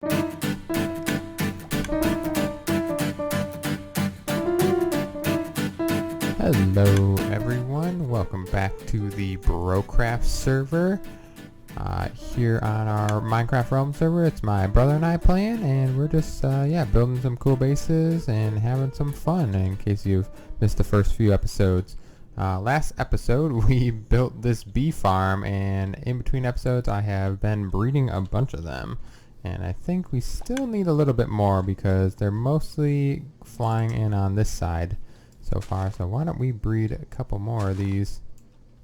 Hello everyone, welcome back to the Brocraft server. Here on our Minecraft Realm server, it's my brother and I playing, and we're just building some cool bases and having some fun, in case you've missed the first few episodes. Last episode we built this bee farm, and in between episodes I have been breeding a bunch of them, and I think we still need a little bit more because they're mostly flying in on this side so far. So why don't we breed a couple more of these?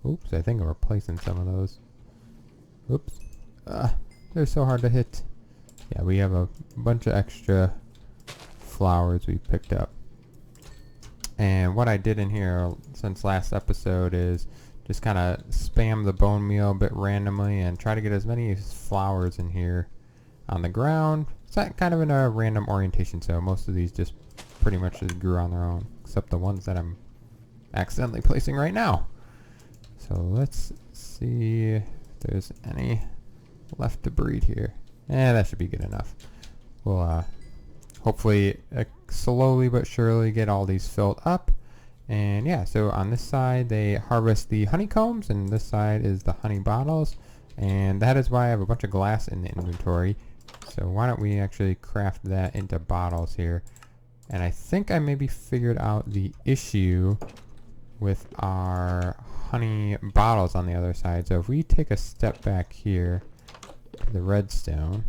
Oops, I think I'm replacing some of those. Oops. They're so hard to hit. Yeah, we have a bunch of extra flowers we picked up. And what I did in here since last episode is just kind of spam the bone meal a bit randomly and try to get as many flowers in here on the ground. It's kind of in a random orientation, so most of these just pretty much just grew on their own, except the ones that I'm accidentally placing right now. So let's see if there's any left to breed here. That should be good enough. We'll hopefully slowly but surely get all these filled up. And yeah, so on this side they harvest the honeycombs, and this side is the honey bottles, and that is why I have a bunch of glass in the inventory. So why don't we actually craft that into bottles here. And I think I maybe figured out the issue with our honey bottles on the other side. So if we take a step back here to the redstone,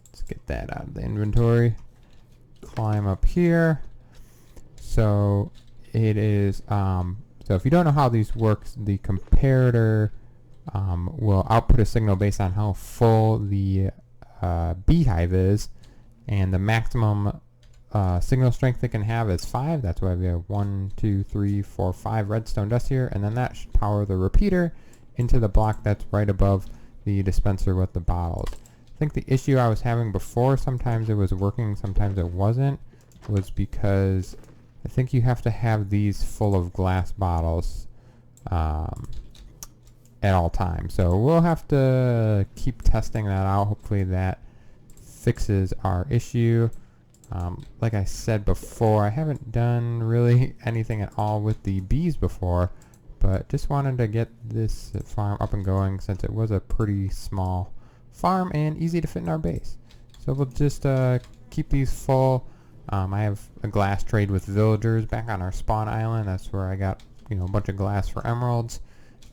let's get that out of the inventory, climb up here. So it is, so if you don't know how these work, the comparator will output a signal based on how full the beehive is, and the maximum signal strength it can have is 5. That's why we have 1, 2, 3, 4, 5 redstone dust here, and then that should power the repeater into the block that's right above the dispenser with the bottles. I think the issue I was having before, sometimes it was working, sometimes it wasn't, was because I think you have to have these full of glass bottles at all times. So we'll have to keep testing that out. Hopefully that fixes our issue. Like I said before, I haven't done really anything at all with the bees before, but just wanted to get this farm up and going since it was a pretty small farm and easy to fit in our base. So we'll just keep these full. I have a glass trade with villagers back on our spawn island. That's where I got, a bunch of glass for emeralds,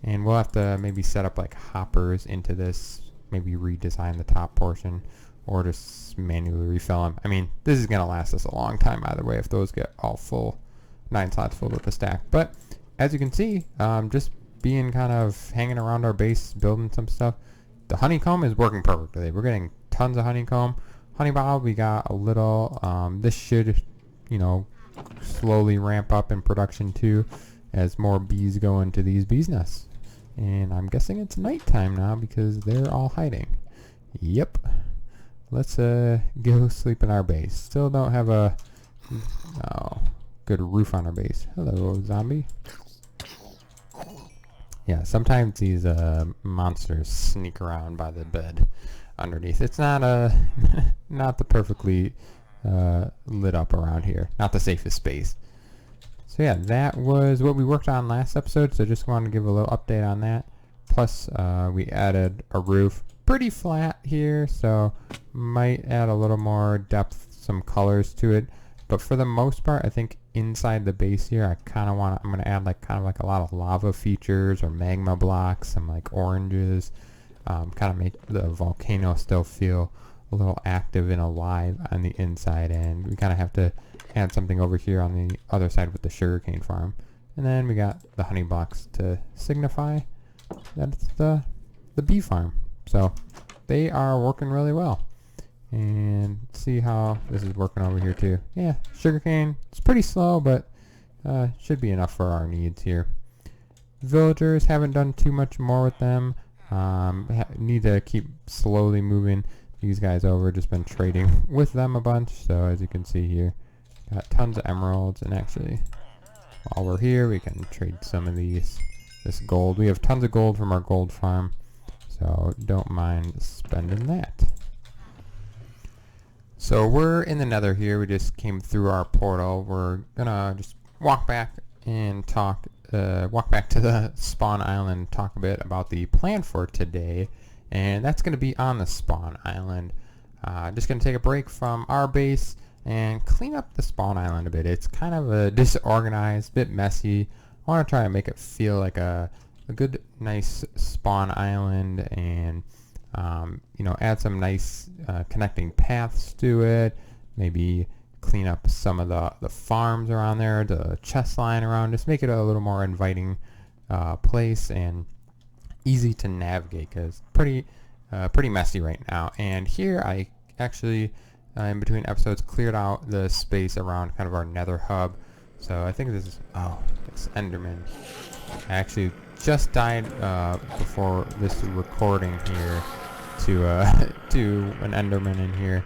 and we'll have to maybe set up like hoppers into this, maybe redesign the top portion, or just manually refill them. I mean, this is going to last us a long time either way if those get all full, 9 slots full with the stack. But as you can see, just being kind of hanging around our base, building some stuff, the honeycomb is working perfectly. We're getting tons of honeycomb. Honey bottle, we got a little. This should, slowly ramp up in production too as more bees go into these bees' nests. And I'm guessing it's nighttime now because they're all hiding. Yep. Let's go sleep in our base. Still don't have a good roof on our base. Hello, zombie. Yeah, sometimes these monsters sneak around by the bed underneath. It's not not the perfectly lit up around here. Not the safest space. So yeah, that was what we worked on last episode. So just wanted to give a little update on that. Plus, we added a roof. Pretty flat here, so might add a little more depth, some colors to it, but for the most part I think inside the base here I'm going to add kind of a lot of lava features or magma blocks, some like oranges, kind of make the volcano still feel a little active and alive on the inside, and we kind of have to add something over here on the other side with the sugarcane farm, and then we got the honey blocks to signify that it's the bee farm. So they are working really well. And see how this is working over here too. Yeah, sugarcane, it's pretty slow, but should be enough for our needs here. Villagers, haven't done too much more with them. Need to keep slowly moving these guys over. Just been trading with them a bunch. So as you can see here, got tons of emeralds. And actually, while we're here, we can trade some of this gold. We have tons of gold from our gold farm, so don't mind spending that. So we're in the Nether here. We just came through our portal. We're gonna just walk back and walk back to the spawn island, talk a bit about the plan for today, and that's gonna be on the spawn island. Just gonna take a break from our base and clean up the spawn island a bit. It's kind of a disorganized, bit messy. I want to try to make it feel like a good, nice spawn island, and add some nice connecting paths to it. Maybe clean up some of the farms around there, the chest line around. Just make it a little more inviting place and easy to navigate, because pretty messy right now. And here I actually in between episodes cleared out the space around kind of our nether hub. So I think this is it's Enderman. I actually just died before this recording here to an Enderman in here.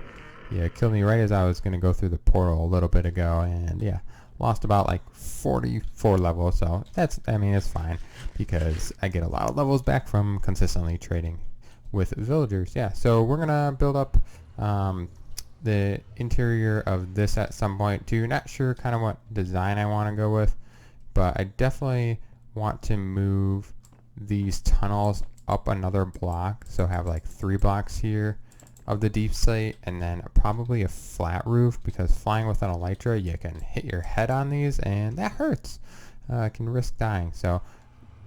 Yeah, it killed me right as I was gonna go through the portal a little bit ago, and yeah, lost about like 44 levels. So it's fine, because I get a lot of levels back from consistently trading with villagers. Yeah, so we're gonna build up the interior of this at some point too. Not sure kind of what design I want to go with, but I definitely want to move these tunnels up another block, so have like 3 blocks here of the deep slate, and then probably a flat roof, because flying with an elytra you can hit your head on these and that hurts. Can risk dying. So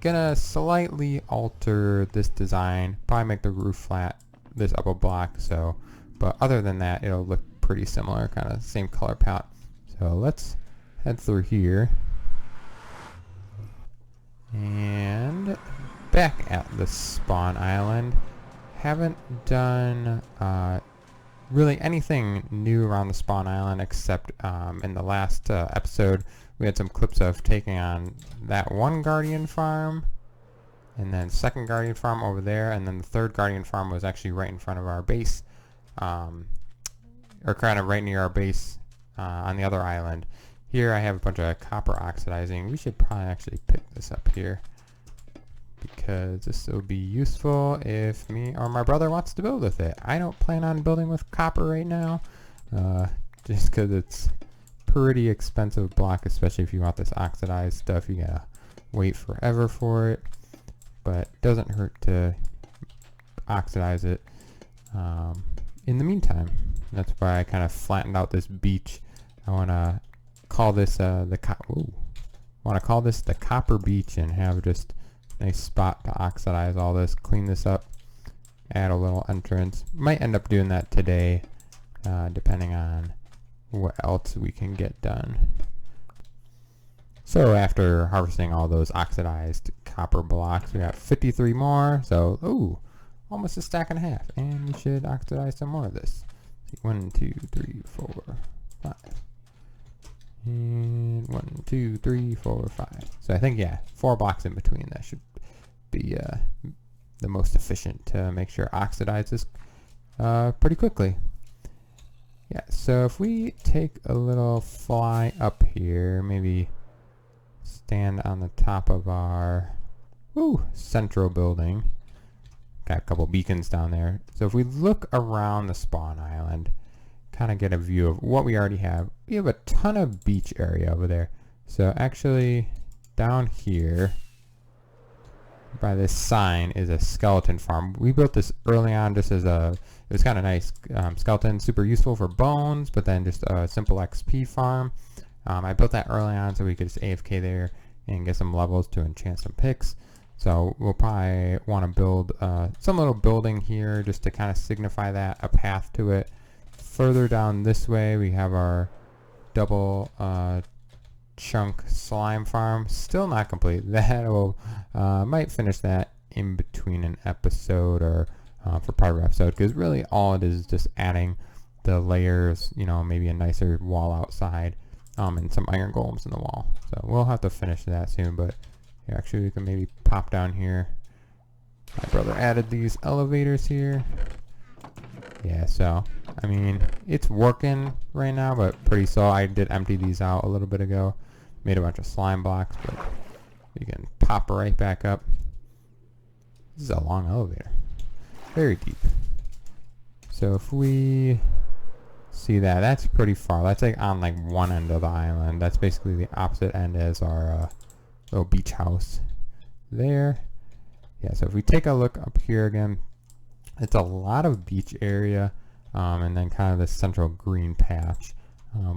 gonna slightly alter this design, probably make the roof flat, this upper block. So but other than that, it'll look pretty similar, kind of same color palette. So let's head through here and back at the spawn island. Haven't done really anything new around the spawn island, except in the last episode we had some clips of taking on that one guardian farm, and then second guardian farm over there, and then the third guardian farm was actually right in front of our base, or kind of right near our base on the other island. Here I have a bunch of copper oxidizing. We should probably actually pick this up here, because this will be useful if me or my brother wants to build with it. I don't plan on building with copper right now, just because it's pretty expensive block, especially if you want this oxidized stuff. You gotta wait forever for it, but it doesn't hurt to oxidize it in the meantime. That's why I kind of flattened out this beach. I want to call this the copper beach, and have just nice spot to oxidize all this, clean this up, add a little entrance. Might end up doing that today, depending on what else we can get done. So after harvesting all those oxidized copper blocks, we got 53 more. So almost a stack and a half, and we should oxidize some more of this. 1, 2, 3, 4, 5. And 1, 2, 3, 4, 5. So I think, yeah, 4 blocks in between. That should be the most efficient to make sure it oxidizes pretty quickly. Yeah, so if we take a little fly up here, maybe stand on the top of our central building. Got a couple beacons down there. So if we look around the spawn island, kind of get a view of what we already have. We have a ton of beach area over there. So actually down here by this sign is a skeleton farm. We built this early on just as it was kind of nice. Skeleton, super useful for bones, but then just a simple XP farm. I built that early on so we could just AFK there and get some levels to enchant some picks. So we'll probably want to build some little building here just to kind of signify that, a path to it. Further down this way we have our double chunk slime farm. Still not complete. That will might finish that in between an episode, or for part of an episode, because really all it is just adding the layers, maybe a nicer wall outside, and some iron golems in the wall. So we'll have to finish that soon, but yeah, actually we can maybe pop down here. My brother added these elevators here. Yeah, so I mean it's working right now, but pretty slow. I did empty these out a little bit ago, made a bunch of slime blocks, but you can pop right back up. This is a long elevator, very deep. So if we See that? That's pretty far. That's like on like one end of the island. That's basically the opposite end as our little beach house there. Yeah, so if we take a look up here again, it's a lot of beach area, and then kind of this central green patch,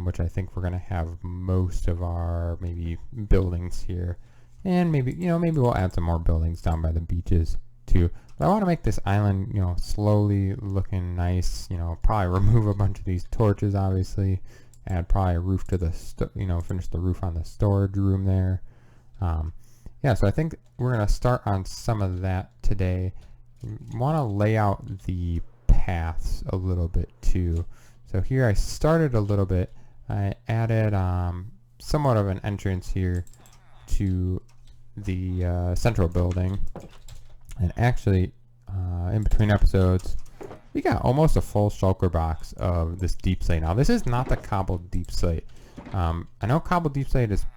which I think we're going to have most of our maybe buildings here. And maybe, maybe we'll add some more buildings down by the beaches too. But I want to make this island, slowly looking nice. Probably remove a bunch of these torches, obviously. Add probably a roof to the, finish the roof on the storage room there. Yeah, so I think we're going to start on some of that today. Want to lay out the paths a little bit too. So here I started a little bit. I added somewhat of an entrance here to the central building. And actually, in between episodes, we got almost a full shulker box of this deep slate. Now, this is not the cobbled deep slate. I know cobbled deep slate is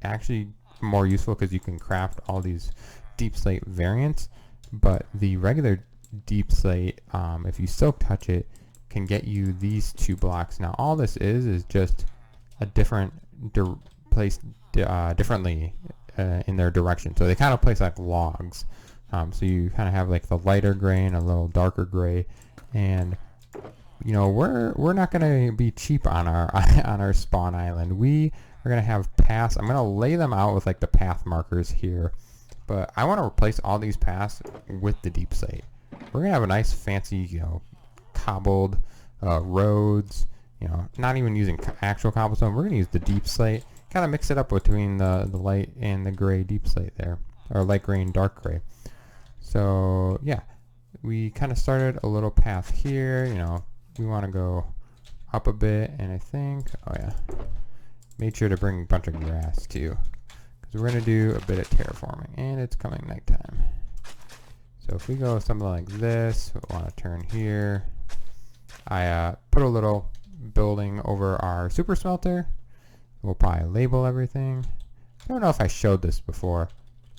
actually more useful because you can craft all these deep slate variants, but the regular deep slate, if you silk touch it, can get you these 2 blocks. Now, all this is just a different placed differently in their direction. So they kind of place like logs. So you kind of have like the lighter gray and a little darker gray, and we're not going to be cheap on our on our spawn island. We are going to have paths. I'm going to lay them out with like the path markers here, but I want to replace all these paths with the deep slate. We're going to have a nice fancy cobbled roads, not even using actual cobblestone. We're going to use the deep slate, kind of mix it up between the light and the gray deep slate there, or light gray and dark gray. So yeah, we kind of started a little path here. We want to go up a bit, and I think, made sure to bring a bunch of grass too, because we're going to do a bit of terraforming, and it's coming nighttime. So if we go something like this, we want to turn here. I put a little building over our super smelter. We'll probably label everything. I don't know if I showed this before.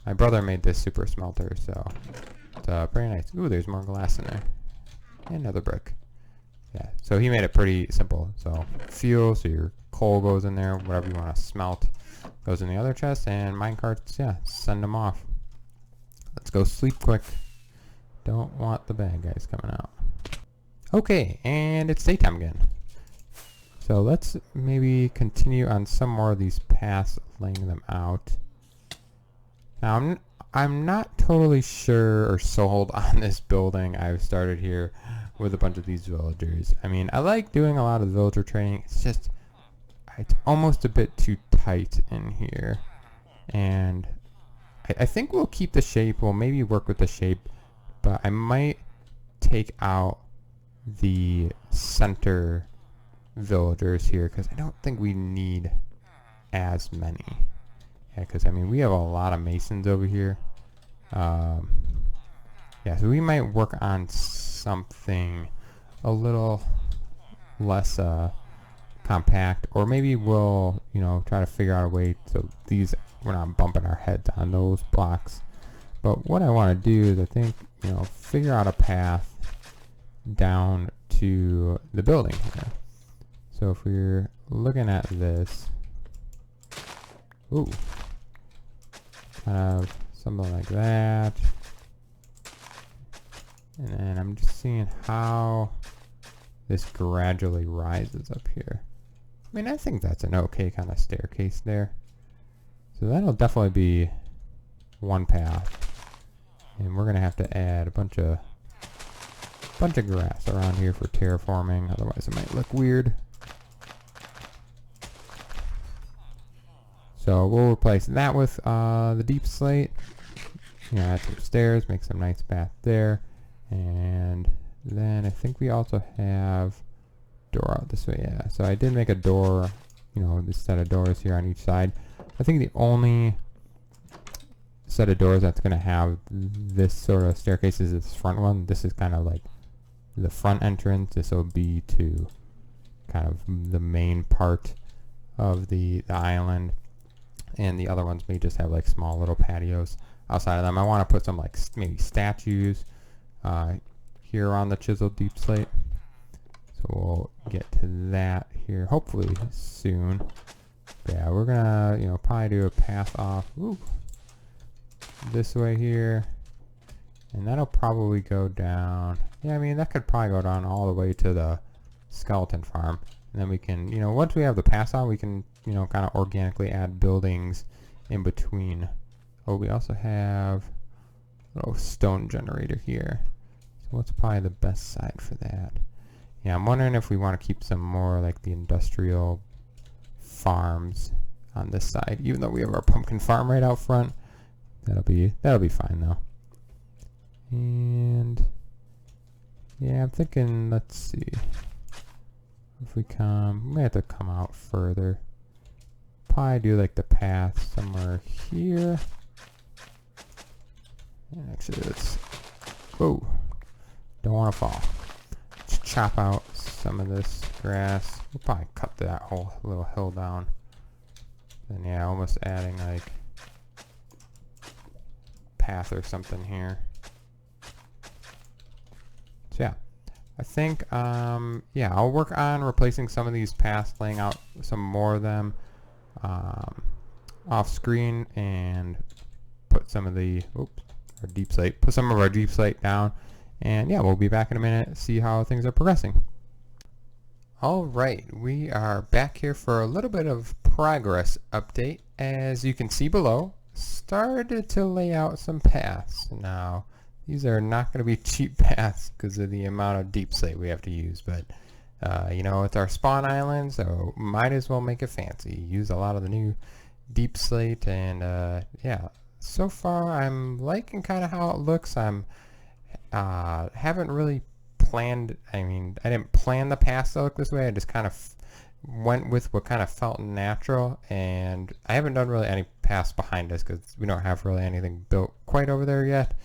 My brother made this super smelter, so it's pretty nice. Ooh, there's more glass in there. And another brick. Yeah, so he made it pretty simple. So fuel, so your coal goes in there, whatever you want to smelt goes in the other chest, and minecarts, yeah, send them off. Let's go sleep quick. Don't want the bad guys coming out. Okay, and it's daytime again. So let's maybe continue on some more of these paths, laying them out. Now, I'm not totally sure or sold on this building I've started here with a bunch of these villagers. I mean, I like doing a lot of villager training. It's just, it's almost a bit too tight in here. And I think we'll keep the shape. We'll maybe work with the shape, but I might take out the center villagers here because I don't think we need as many. Yeah, because I mean we have a lot of masons over here. Yeah, so we might work on something a little less compact, or maybe we'll try to figure out a way so we're not bumping our heads on those blocks. But what I want to do is I think figure out a path down to the building here. So if we're looking at this, ooh, kind of something like that. And then I'm just seeing how this gradually rises up here. I mean, I think that's an okay kind of staircase there. So that'll definitely be one path. And we're gonna have to add a bunch of grass around here for terraforming, otherwise it might look weird. So we'll replace that with the deep slate. Add some stairs, make some nice path there. And then I think we also have door out this way. Yeah, so I did make a door, this set of doors here on each side. I think the only set of doors that's going to have this sort of staircase is this front one. This is kind of like the front entrance. This will be to kind of the main part of the island, and the other ones may just have like small little patios outside of them. I want to put some like maybe statues here on the chiseled deep slate, so we'll get to that here, hopefully soon. Yeah, we're gonna, you know, probably do a path off this way here, and that'll probably go down. Yeah, I mean, that could probably go down all the way to the skeleton farm, and then we can, you know, once we have the pass on, we can, you know, kind of organically add buildings in between. Oh, we also have a little stone generator here, so what's probably the best side for that? Yeah, I'm wondering if we want to keep some more like the industrial farms on this side, even though we have our pumpkin farm right out front. That'll be fine though. And yeah, I'm thinking, let's see, if we may have to come out further. Probably do like the path somewhere here. And actually, whoa, don't want to fall. Let's chop out some of this grass. We'll probably cut that whole little hill down. And yeah, almost adding like path or something here. So yeah, I think yeah, I'll work on replacing some of these paths, laying out some more of them off screen, and put some of the our deep slate, put some of our deep slate down, and yeah, we'll be back in a minute, see how things are progressing. Alright, we are back here for a little bit of progress update. As you can see below, started to lay out some paths. Now, these are not going to be cheap paths because of the amount of deep slate we have to use, but you know, it's our spawn island, so might as well make it fancy. Use a lot of the new deep slate, and yeah, so far I'm liking kind of how it looks. I'm haven't really planned, I mean, I didn't plan the paths to look this way. I just kind of went with what kind of felt natural, and I haven't done really any paths behind us because we don't have really anything built quite over there yet,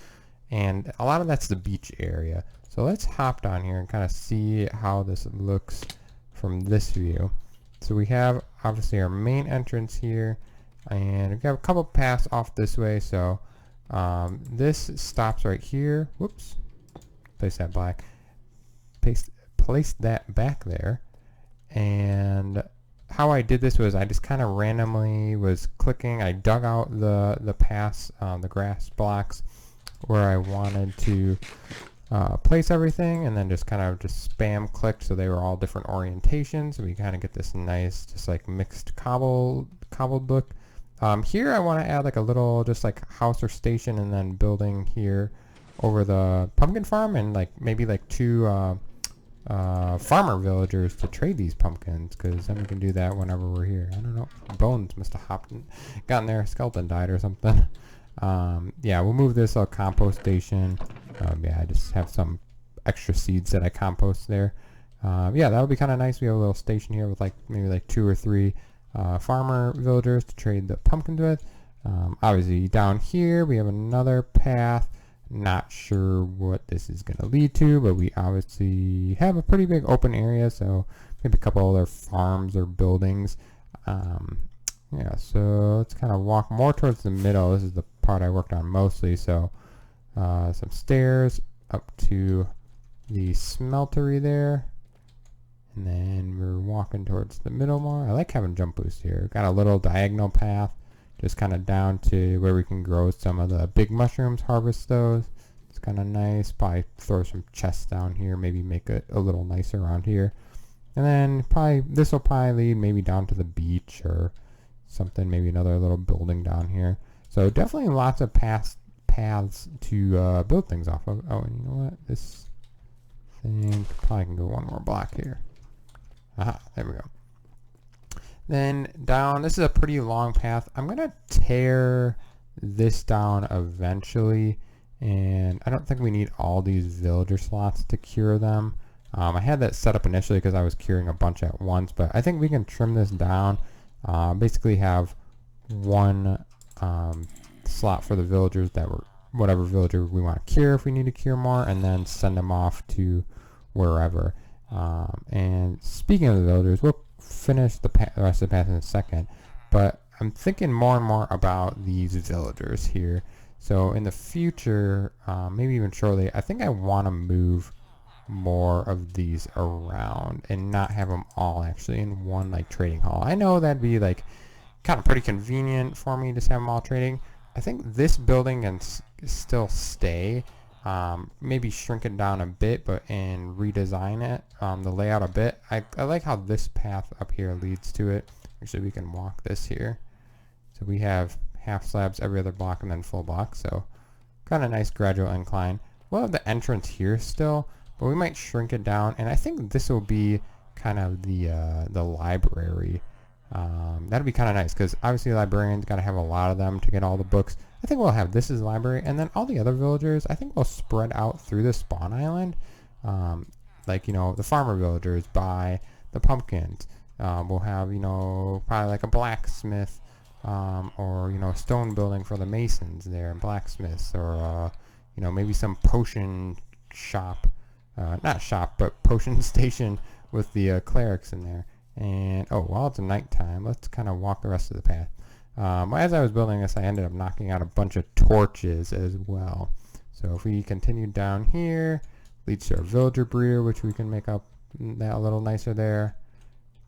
and a lot of that's the beach area. So let's hop down here and kind of see how this looks from this view. So we have obviously our main entrance here, and we have a couple paths off this way. So this stops right here. Whoops, place that black. Place that back there. And how I did this was I just kind of randomly was clicking. I dug out the paths, the grass blocks where I wanted to place everything, and then just kind of spam clicked, so they were all different orientations. We kind of get this nice, just like mixed cobbled look. Here I want to add like a little, just like house or station, and then building here over the pumpkin farm, and like maybe like two farmer villagers to trade these pumpkins, because then we can do that whenever we're here. I don't know, Bones must have hopped and gotten there, skeleton died or something. Yeah, we'll move this compost station. Yeah, I just have some extra seeds that I compost there. Yeah, that'll be kind of nice. We have a little station here with like maybe like 2 or 3 farmer villagers to trade the pumpkins with. Obviously down here we have another path. Not sure what this is going to lead to, but we obviously have a pretty big open area, so maybe a couple other farms or buildings. Yeah, so let's kind of walk more towards the middle. This is the part I worked on mostly. So some stairs up to the smeltery there, and then we're walking towards the middle more. I like having jump boost here. Got a little diagonal path just kind of down to where we can grow some of the big mushrooms, harvest those. It's kind of nice. Probably throw some chests down here, maybe make it a little nicer around here. And then probably this will probably lead maybe down to the beach or something, maybe another little building down here. So definitely lots of paths to build things off of. Oh, and you know what? This thing probably can go one more block here. Aha, there we go. Then down, this is a pretty long path. I'm gonna tear this down eventually, and I don't think we need all these villager slots to cure them. I had that set up initially because I was curing a bunch at once, but I think we can trim this down. Basically have one slot for the villagers that were whatever villager we want to cure if we need to cure more, and then send them off to wherever. And speaking of the villagers, we'll finish the rest of the path in a second, but I'm thinking more and more about these villagers here. So in the future, maybe even shortly, I think I want to move more of these around and not have them all actually in one like trading hall. I know that'd be like kind of pretty convenient for me to just have them all trading. I think this building can still stay. Maybe shrink it down a bit, but and redesign it, the layout a bit. I like how this path up here leads to it. Actually, we can walk this here. So we have half slabs every other block and then full block. So kind of nice gradual incline. We'll have the entrance here still, but we might shrink it down. And I think this will be kind of the library. That'd be kind of nice because obviously librarians got to have a lot of them to get all the books. I think we'll have this as library, and then all the other villagers I think we'll spread out through the spawn island. Like, you know, the farmer villagers buy the pumpkins. We'll have, you know, probably like a blacksmith, or, you know, a stone building for the masons there and blacksmiths, or you know, maybe some potion shop, not shop but potion station with the clerics in there. And oh, while it's nighttime, let's kind of walk the rest of the path. As I was building this, I ended up knocking out a bunch of torches as well. So if we continue down here, leads to our villager breeder, which we can make up that a little nicer there.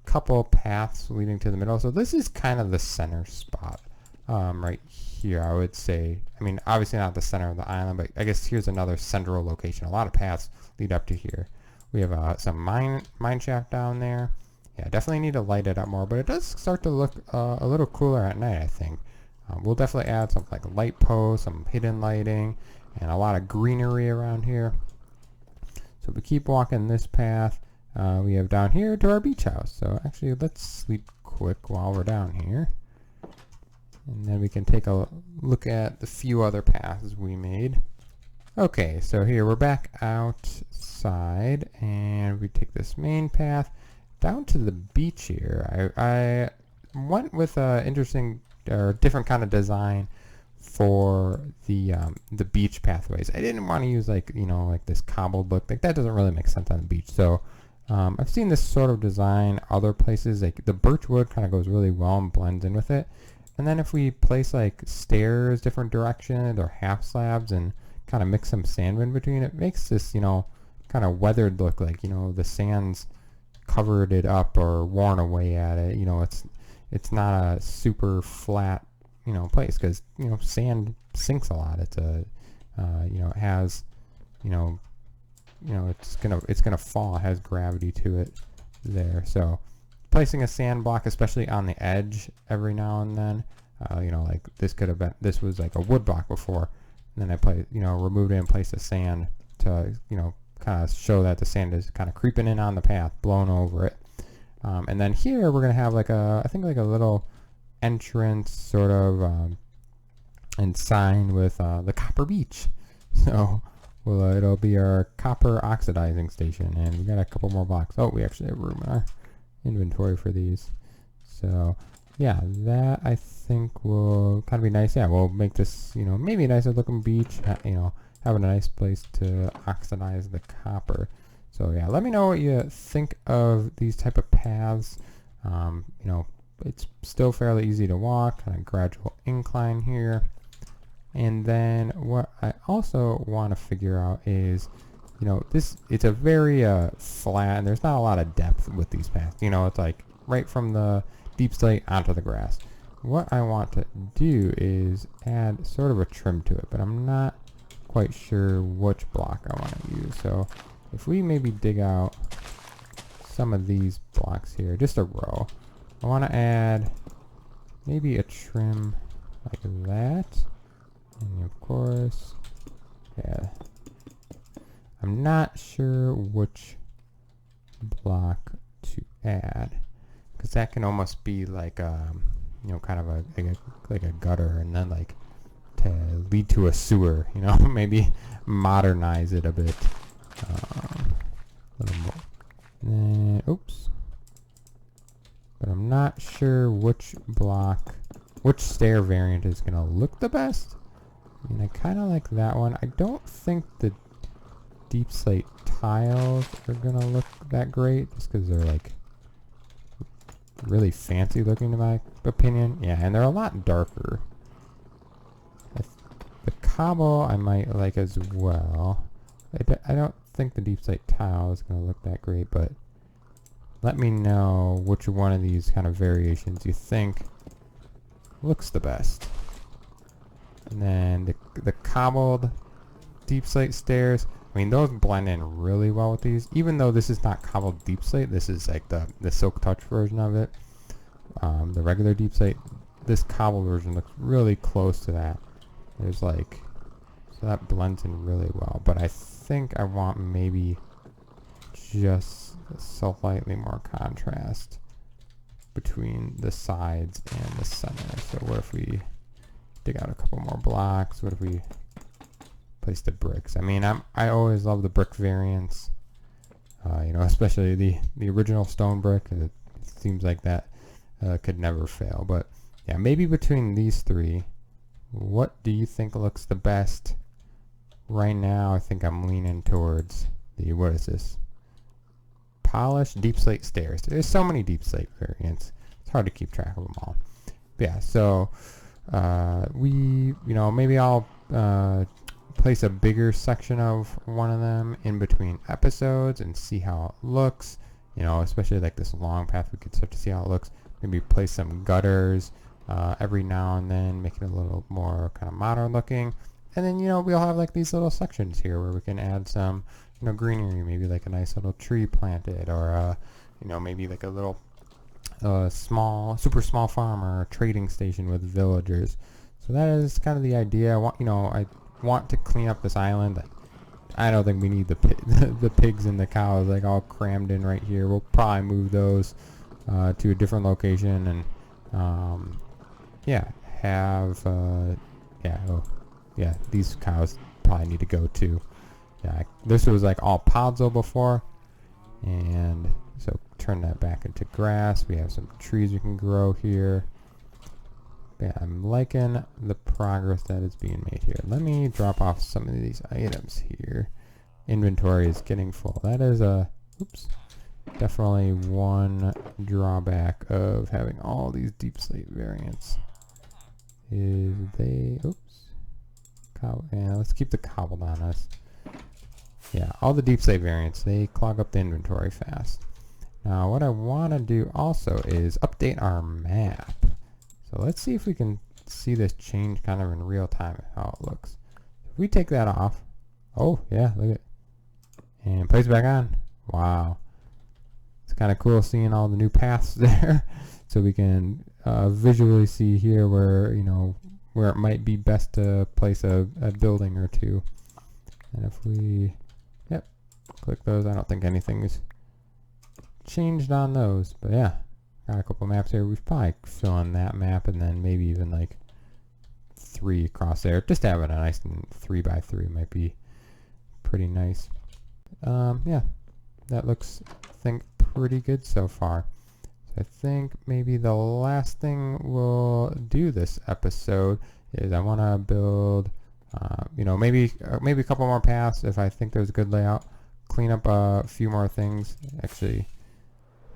Couple paths leading to the middle. So this is kind of the center spot right here, I would say. I mean, obviously not the center of the island, but I guess here's another central location. A lot of paths lead up to here. We have some mine shaft down there. Yeah, definitely need to light it up more, but it does start to look a little cooler at night, I think. We'll definitely add some like light posts, some hidden lighting, and a lot of greenery around here. So if we keep walking this path, we have down here to our beach house. So actually, let's sleep quick while we're down here. And then we can take a look at the few other paths we made. Okay, so here we're back outside, and we take this main path down to the beach here. I went with an interesting or different kind of design for the beach pathways. I didn't want to use like, you know, like this cobbled look. Like that doesn't really make sense on the beach. So I've seen this sort of design other places. Like the birch wood kind of goes really well and blends in with it. And then if we place like stairs different directions or half slabs and kind of mix some sand in between, it makes this, you know, kind of weathered look, like, you know, the sand's covered it up or worn away at it. You know, it's not a super flat, you know, place, because, you know, sand sinks a lot. It's a you know, it has, you know, it's gonna fall. It has gravity to it there. So placing a sand block, especially on the edge every now and then, you know, like this was like a wood block before, and then I removed it and placed a sand to, you know, kind of show that the sand is kind of creeping in on the path, blowing over it. And then here we're gonna have like I think like a little entrance sort of and sign with the copper beach. So it'll be our copper oxidizing station, and we got a couple more blocks. Oh, we actually have room in our inventory for these. So yeah, that I think will kind of be nice. Yeah, we'll make this, you know, maybe a nicer looking beach, you know, having a nice place to oxidize the copper. So yeah, let me know what you think of these type of paths. You know, it's still fairly easy to walk, kind of gradual incline here. And then what I also want to figure out is, you know, it's a very flat, and there's not a lot of depth with these paths. You know, it's like right from the deep slate onto the grass. What I want to do is add sort of a trim to it, but I'm not quite sure which block I want to use. So if we maybe dig out some of these blocks here, just a row, I want to add maybe a trim like that. And of course, yeah, I'm not sure which block to add, because that can almost be like you know, kind of like a gutter, and then like to lead to a sewer, you know. Maybe modernize it a bit. A little more. And, oops. But I'm not sure which stair variant is gonna look the best. I mean, I kind of like that one. I don't think the deep slate tiles are gonna look that great, just because they're like really fancy looking in my opinion. Yeah, and they're a lot darker. The cobble I might like as well. I don't think the deep slate tile is going to look that great, but let me know which one of these kind of variations you think looks the best. And then the cobbled deep slate stairs, I mean, those blend in really well with these. Even though this is not cobbled deep slate, this is like the Silk Touch version of it. The regular deep slate, this cobbled version looks really close to that. There's like, so that blends in really well. But I think I want maybe just slightly more contrast between the sides and the center. So what if we dig out a couple more blocks? What if we place the bricks? I mean, I always love the brick variants, you know, especially the original stone brick. It seems like that could never fail. But yeah, maybe between these three, what do you think looks the best? Right now, I think I'm leaning towards the, what is this? Polished deep slate stairs. There's so many deep slate variants. It's hard to keep track of them all. But yeah, so you know, maybe I'll place a bigger section of one of them in between episodes and see how it looks. You know, especially like this long path, we could start to see how it looks. Maybe place some gutters every now and then, make it a little more kind of modern looking. And then, you know, we'll have like these little sections here where we can add some, you know, greenery, maybe like a nice little tree planted, or you know, maybe like a little super small farm or a trading station with villagers. So that is kind of the idea. I want to clean up this island. I don't think we need the pigs and the cows like all crammed in right here. We'll probably move those to a different location, and yeah, these cows probably need to go too. Yeah, this was like all podzo before, and so turn that back into grass. We have some trees we can grow here. Yeah, I'm liking the progress that is being made here. Let me drop off some of these items here. Inventory is getting full. That is definitely one drawback of having all these deep slate variants. Yeah, let's keep the cobbled on us. Yeah, all the deep slate variants, they clog up the inventory fast. Now, what I want to do also is update our map. So let's see if we can see this change kind of in real time, how it looks. If we take that off, oh yeah, look at it. And place it back on. Wow. It's kind of cool seeing all the new paths there. So we can visually see here where, you know, where it might be best to place a building or two. And if we, click those, I don't think anything's changed on those. But yeah, got a couple maps here. We should probably fill in that map and then maybe even like 3 across there. Just having a nice 3x3 might be pretty nice. Yeah, that looks, I think, pretty good so far. So I think maybe the last thing we'll do this episode is I want to build, you know, maybe a couple more paths if I think there's a good layout. Clean up a few more things. Actually,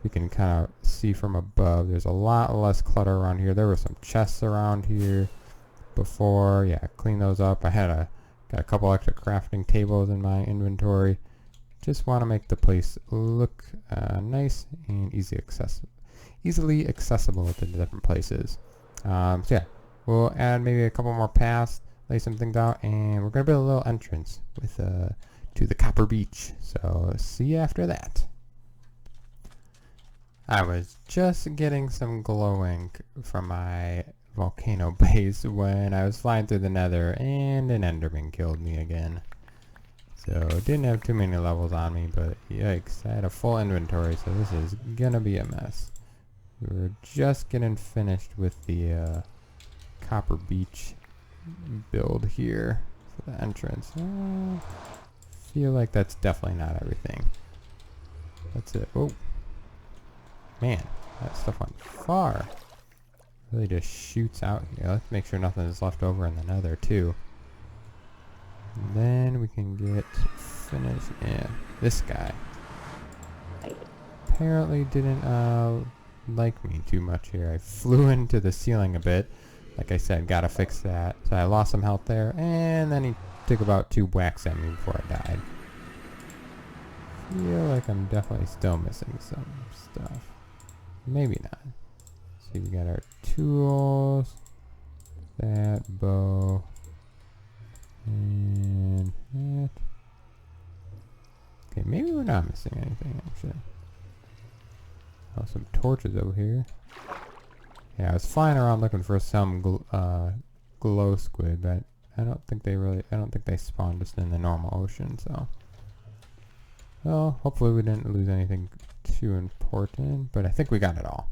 we can kind of see from above. There's a lot less clutter around here. There were some chests around here before. Yeah, clean those up. I had got a couple extra crafting tables in my inventory. Just want to make the place look nice and easily accessible to the different places. So yeah, we'll add maybe a couple more paths, lay some things out, and we're gonna build a little entrance with to the Copper Beach. So see you after that. I was just getting some glowing from my volcano base when I was flying through the nether and an enderman killed me again. So didn't have too many levels on me, but yikes, I had a full inventory, so this is gonna be a mess. We were just getting finished with the Copper Beach build here for the entrance. Feel like that's definitely not everything. That's it. Oh man, that stuff went far. Really just shoots out here. Let's make sure nothing is left over in the nether too. And then we can get finished. Yeah, this guy apparently didn't like me too much here. I flew into the ceiling a bit. Like I said, gotta fix that. So I lost some health there, and then he took about 2 whacks at me before I died. feel like I'm definitely still missing some stuff. Maybe not. See, we got our tools, that bow, and that. Okay, maybe we're not missing anything actually. Oh, some torches over here. Yeah, I was flying around looking for some glow squid, but I don't think they spawn just in the normal ocean, so. Well, hopefully we didn't lose anything too important, but I think we got it all.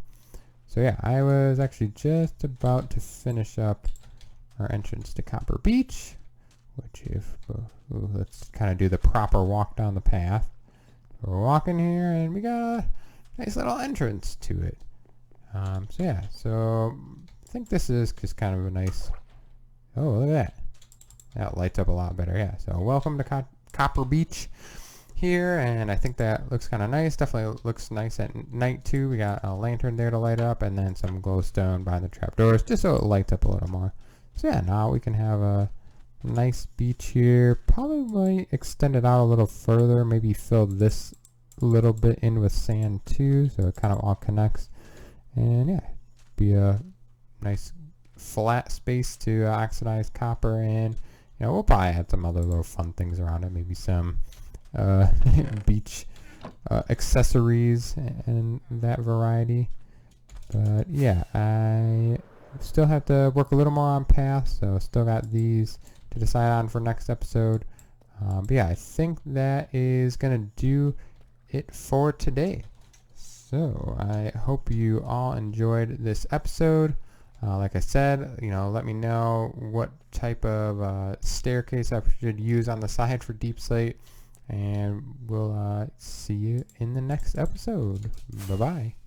So yeah, I was actually just about to finish up our entrance to Copper Beach, which let's kind of do the proper walk down the path. We're walking here and we got a nice little entrance to it. So yeah, so I think this is just kind of a nice, oh, look at that. That lights up a lot better, yeah. So welcome to Copper Beach here, and I think that looks kind of nice. Definitely looks nice at night too. We got a lantern there to light up, and then some glowstone behind the trapdoors, just so it lights up a little more. So yeah, now we can have a nice beach here. Probably might extend it out a little further, maybe fill this little bit in with sand too, so it kind of all connects. And yeah, be a nice flat space to oxidize copper, and you know, we'll probably add some other little fun things around it, maybe some beach accessories and that variety. But yeah, I still have to work a little more on paths, so still got these to decide on for next episode. But yeah, I think that is gonna do it for today. So I hope you all enjoyed this episode. Like I said, you know, let me know what type of staircase I should use on the side for deep slate, and we'll see you in the next episode. Bye bye.